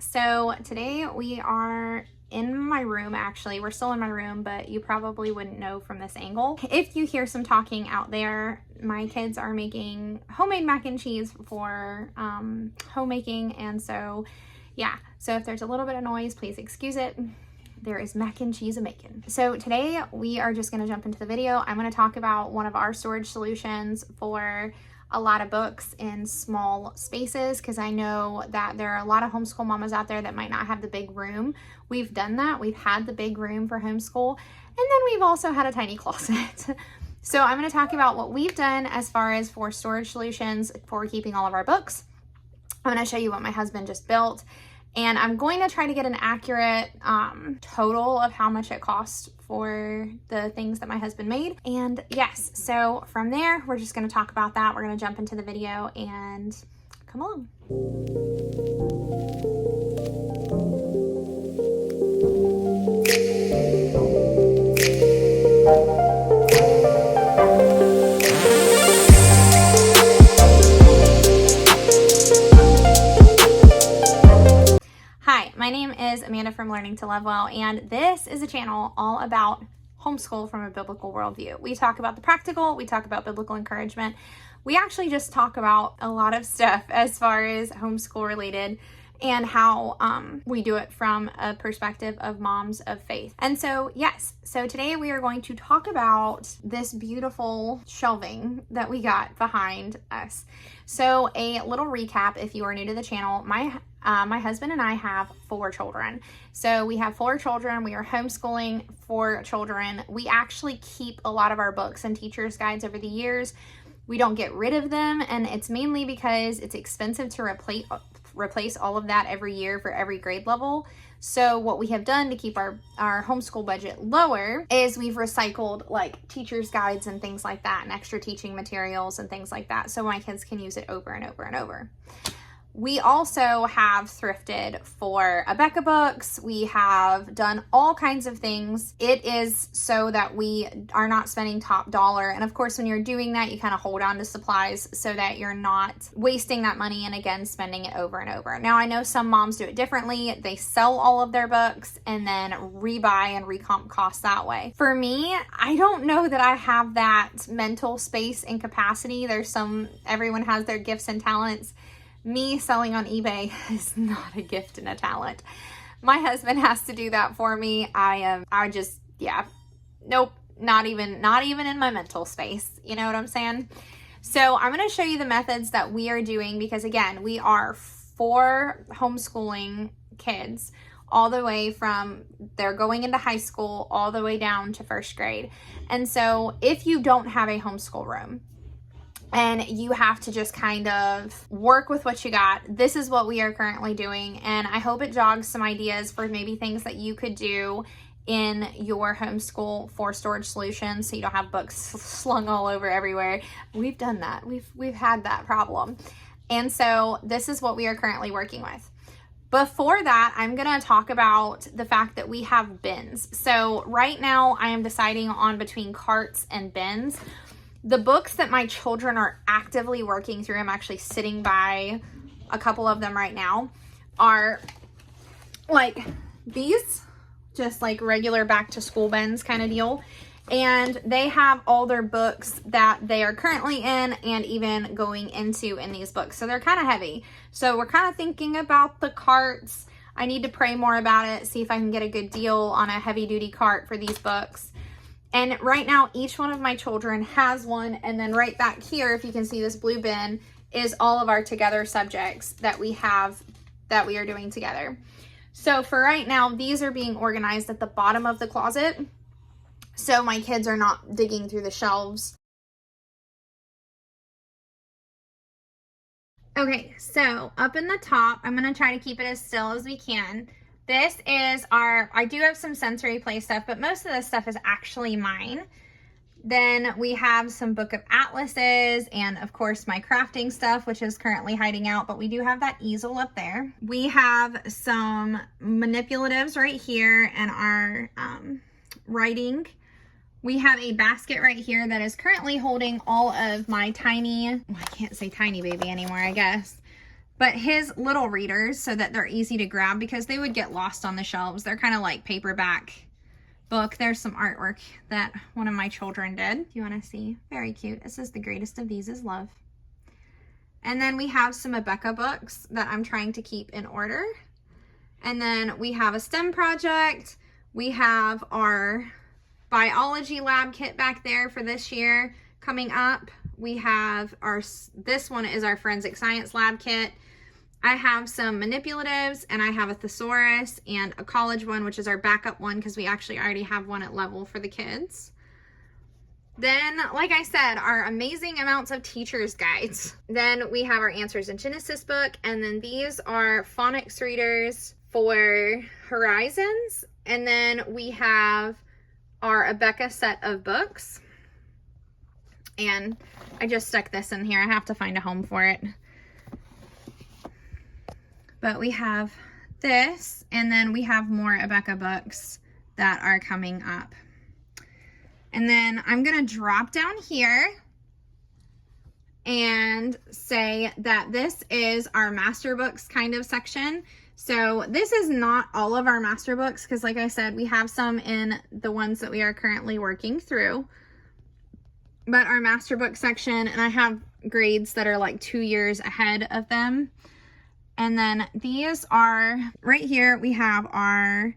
So today we are in my room. Actually, we're still in my room, but you probably wouldn't know from this angle. If you hear some talking out there, my kids are making homemade mac and cheese for homemaking, and so yeah, so if there's a little bit of noise, please excuse it. There is mac and cheese a-making. So today we are just going to jump into the video. I'm going to talk about one of our storage solutions for a lot of books in small spaces, because I know that there are a lot of homeschool mamas out there that might not have the big room. We've done that. We've had the big room for homeschool, and then we've also had a tiny closet. So I'm going to talk about what we've done as far as for storage solutions for keeping all of our books. I'm going to show you what my husband just built, and I'm going to try to get an accurate total of how much it cost for the things that my husband made. And yes, so from there, we're just going to talk about that. We're going to jump into the video and come along. Hi, my name is Amanda from Learning to Love Well, and this is a channel all about homeschool from a biblical worldview. We talk about the practical, we talk about biblical encouragement. We actually just talk about a lot of stuff as far as homeschool related and how we do it from a perspective of moms of faith. And so, yes, so today we are going to talk about this beautiful shelving that we got behind us. So a little recap, if you are new to the channel, my husband and I have 4 children. So we have 4 children. We are homeschooling 4 children. We actually keep a lot of our books and teacher's guides over the years. We don't get rid of them, and it's mainly because it's expensive to replace all of that every year for every grade level. So what we have done to keep our homeschool budget lower is we've recycled like teacher's guides and things like that, and extra teaching materials and things like that, so my kids can use it over and over and over. We also have thrifted for Abeka books. We have done all kinds of things. It is so that we are not spending top dollar. And of course, when you're doing that, you kind of hold on to supplies so that you're not wasting that money and again, spending it over and over. Now, I know some moms do it differently. They sell all of their books and then rebuy and recomp costs that way. For me, I don't know that I have that mental space and capacity. Everyone has their gifts and talents. Me selling on eBay is not a gift and a talent. My husband has to do that for me. Nope, not even in my mental space. You know what I'm saying? So I'm going to show you the methods that we are doing, because again, we are 4 homeschooling kids, all the way from they're going into high school all the way down to 1st grade. And so if you don't have a homeschool room, and you have to just kind of work with what you got, this is what we are currently doing. And I hope it jogs some ideas for maybe things that you could do in your homeschool for storage solutions, so you don't have books slung all over everywhere. We've done that. We've had that problem. And so this is what we are currently working with. Before that, I'm going to talk about the fact that we have bins. So right now I am deciding on between carts and bins. The books that my children are actively working through, I'm actually sitting by a couple of them right now, are like these, just like regular back to school bins kind of deal. And they have all their books that they are currently in and even going into in these books. So they're kind of heavy. So we're kind of thinking about the carts. I need to pray more about it, see if I can get a good deal on a heavy duty cart for these books. And right now, each one of my children has one. And then right back here, if you can see this blue bin, is all of our together subjects that we are doing together. So for right now, these are being organized at the bottom of the closet, so my kids are not digging through the shelves. Okay, so up in the top, I'm going to try to keep it as still as we can. This is I do have some sensory play stuff, but most of this stuff is actually mine. Then we have some book of atlases and of course my crafting stuff, which is currently hiding out, but we do have that easel up there. We have some manipulatives right here and our writing. We have a basket right here that is currently holding all of my tiny, well, I can't say tiny baby anymore, I guess. but his little readers so that they're easy to grab because they would get lost on the shelves. They're kind of like paperback book. There's some artwork that one of my children did. If you want to see, very cute. It says the greatest of these is love. And then we have some Abeka books that I'm trying to keep in order. And then we have a STEM project. We have our biology lab kit back there for this year coming up. We have this one is our forensic science lab kit. I have some manipulatives, and I have a thesaurus and a college one, which is our backup one because we actually already have one at level for the kids. Then, like I said, our amazing amounts of teacher's guides. Then we have our Answers in Genesis book, and then these are phonics readers for Horizons. And then we have our Abeka set of books. And I just stuck this in here. I have to find a home for it. But we have this, and then we have more Abeka books that are coming up. And then I'm going to drop down here and say that this is our master books kind of section. So this is not all of our master books because, like I said, we have some in the ones that we are currently working through. But our master book section, and I have grades that are like 2 years ahead of them. And then these are, right here, we have our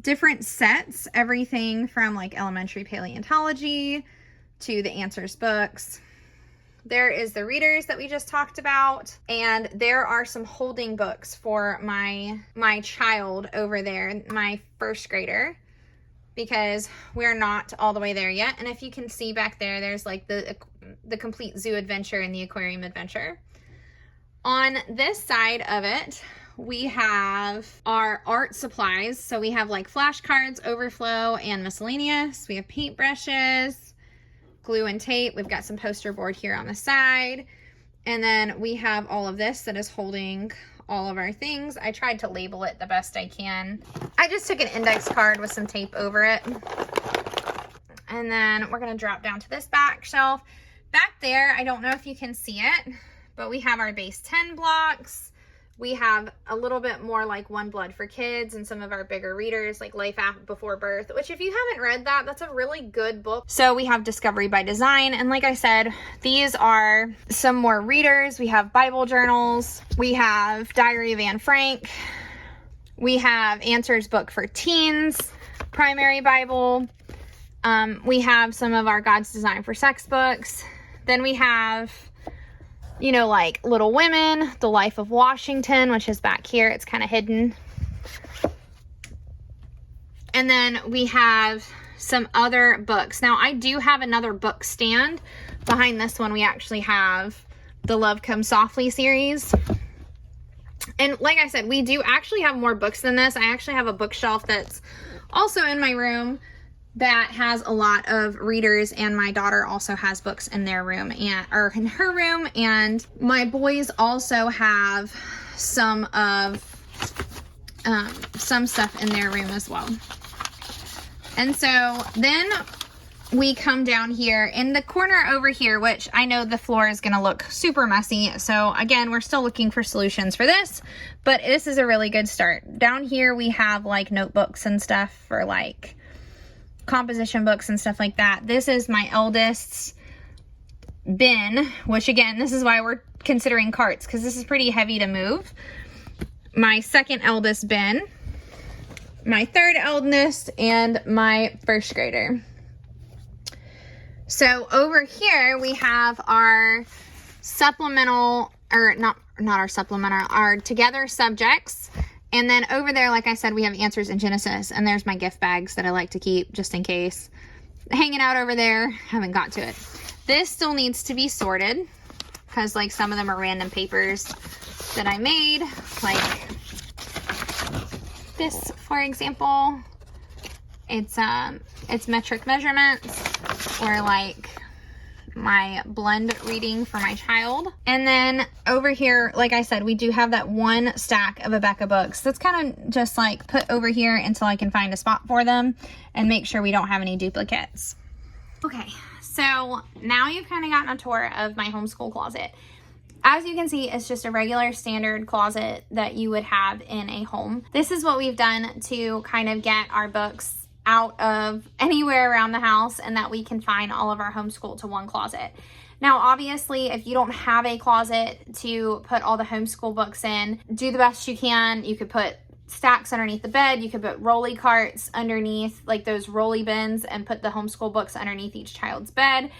different sets, everything from like elementary paleontology to the answers books. There is the readers that we just talked about, and there are some holding books for my child over there, my first grader, because we're not all the way there yet. And if you can see back there, there's like the complete zoo adventure and the aquarium adventure. On this side of it, we have our art supplies. So we have like flashcards, overflow, and miscellaneous. We have paintbrushes, glue and tape. We've got some poster board here on the side. And then we have all of this that is holding all of our things. I tried to label it the best I can. I just took an index card with some tape over it. And then we're gonna drop down to this back shelf. Back there, I don't know if you can see it, but we have our base 10 blocks. We have a little bit more like One Blood for Kids and some of our bigger readers like Life Before Birth, which if you haven't read that, that's a really good book. So we have Discovery by Design. And like I said, these are some more readers. We have Bible journals. We have Diary of Anne Frank. We have Answers book for teens, Primary Bible. We have some of our God's Design for Sex books. Then we have, you know, like Little Women, The Life of Washington, which is back here. It's kind of hidden. And then we have some other books. Now, I do have another book stand. Behind this one, we actually have the Love Comes Softly series. And like I said, we do actually have more books than this. I actually have a bookshelf that's also in my room that has a lot of readers, and my daughter also has books in their room or in her room, and my boys also have some stuff in their room as well. And so then we come down here in the corner over here, which I know the floor is going to look super messy. So again, we're still looking for solutions for this, but this is a really good start. Down here we have like notebooks and stuff for like composition books and stuff like that. This is my eldest's bin, which again, this is why we're considering carts, because this is pretty heavy to move. My second eldest bin, my third eldest, and my first grader. So over here we have our supplemental, or not our supplemental, our together subjects. And then over there, like I said, we have Answers in Genesis, and there's my gift bags that I like to keep just in case. Hanging out over there, haven't got to it. This still needs to be sorted because like some of them are random papers that I made, like this, for example. It's metric measurements, or like my blend reading for my child. And then over here, like I said, we do have that one stack of Abeka books that's kind of just like put over here until I can find a spot for them and make sure we don't have any duplicates. Okay, so now you've kind of gotten a tour of my homeschool closet. As you can see, it's just a regular standard closet that you would have in a home. This is what we've done to kind of get our books out of anywhere around the house and that we can find all of our homeschool to one closet. Now, obviously, if you don't have a closet to put all the homeschool books in, do the best you can. You could put stacks underneath the bed. You could put rolly carts underneath, like those rolly bins, and put the homeschool books underneath each child's bed.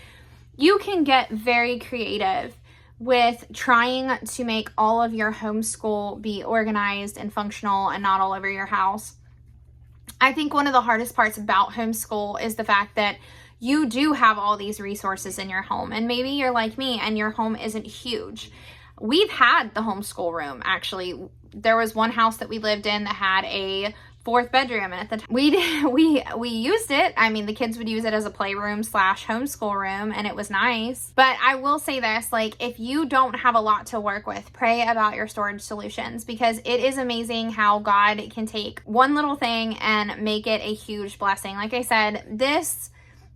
You can get very creative with trying to make all of your homeschool be organized and functional and not all over your house. I think one of the hardest parts about homeschool is the fact that you do have all these resources in your home, and maybe you're like me and your home isn't huge. We've had the homeschool room. Actually, there was one house that we lived in that had a 4th bedroom, and at the time we used it. I mean, the kids would use it as a playroom / homeschool room, and it was nice. But I will say this, like, if you don't have a lot to work with, pray about your storage solutions, because it is amazing how God can take one little thing and make it a huge blessing. Like I said, this,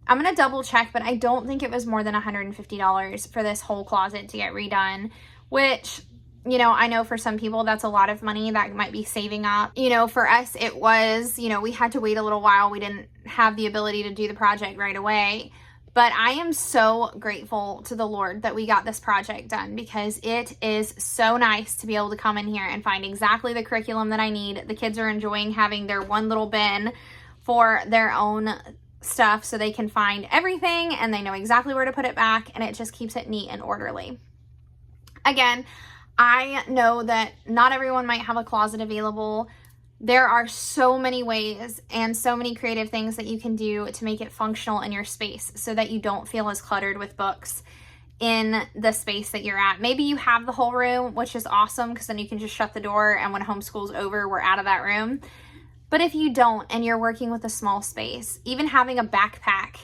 I'm gonna double check, but I don't think it was more than $150 for this whole closet to get redone, which, you know, I know for some people that's a lot of money that might be saving up. You know, for us, it was, you know, we had to wait a little while. We didn't have the ability to do the project right away. But I am so grateful to the Lord that we got this project done, because it is so nice to be able to come in here and find exactly the curriculum that I need. The kids are enjoying having their one little bin for their own stuff so they can find everything and they know exactly where to put it back, and it just keeps it neat and orderly. Again, I know that not everyone might have a closet available. There are so many ways and so many creative things that you can do to make it functional in your space so that you don't feel as cluttered with books in the space that you're at. Maybe you have the whole room, which is awesome, because then you can just shut the door and when homeschool's over, we're out of that room. But if you don't and you're working with a small space, even having a backpack,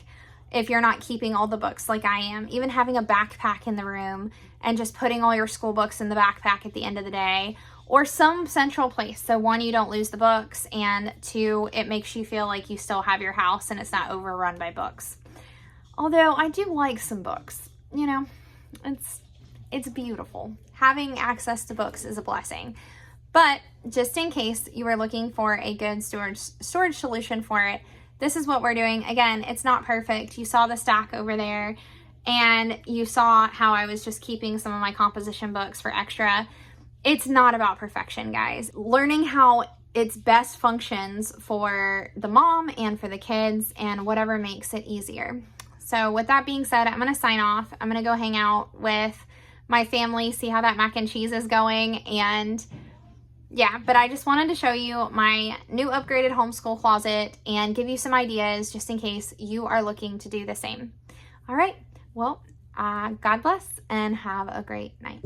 if you're not keeping all the books like I am, even having a backpack in the room and just putting all your school books in the backpack at the end of the day, or some central place. So 1, you don't lose the books, and 2, it makes you feel like you still have your house and it's not overrun by books. Although I do like some books, you know, it's beautiful. Having access to books is a blessing. But just in case you were looking for a good storage solution for it, this is what we're doing. Again, it's not perfect. You saw the stack over there, and you saw how I was just keeping some of my composition books for extra. It's not about perfection, guys. Learning how it's best functions for the mom and for the kids and whatever makes it easier. So with that being said, I'm gonna sign off. I'm gonna go hang out with my family, see how that mac and cheese is going, and yeah, but I just wanted to show you my new upgraded homeschool closet and give you some ideas just in case you are looking to do the same. All right, well, God bless and have a great night.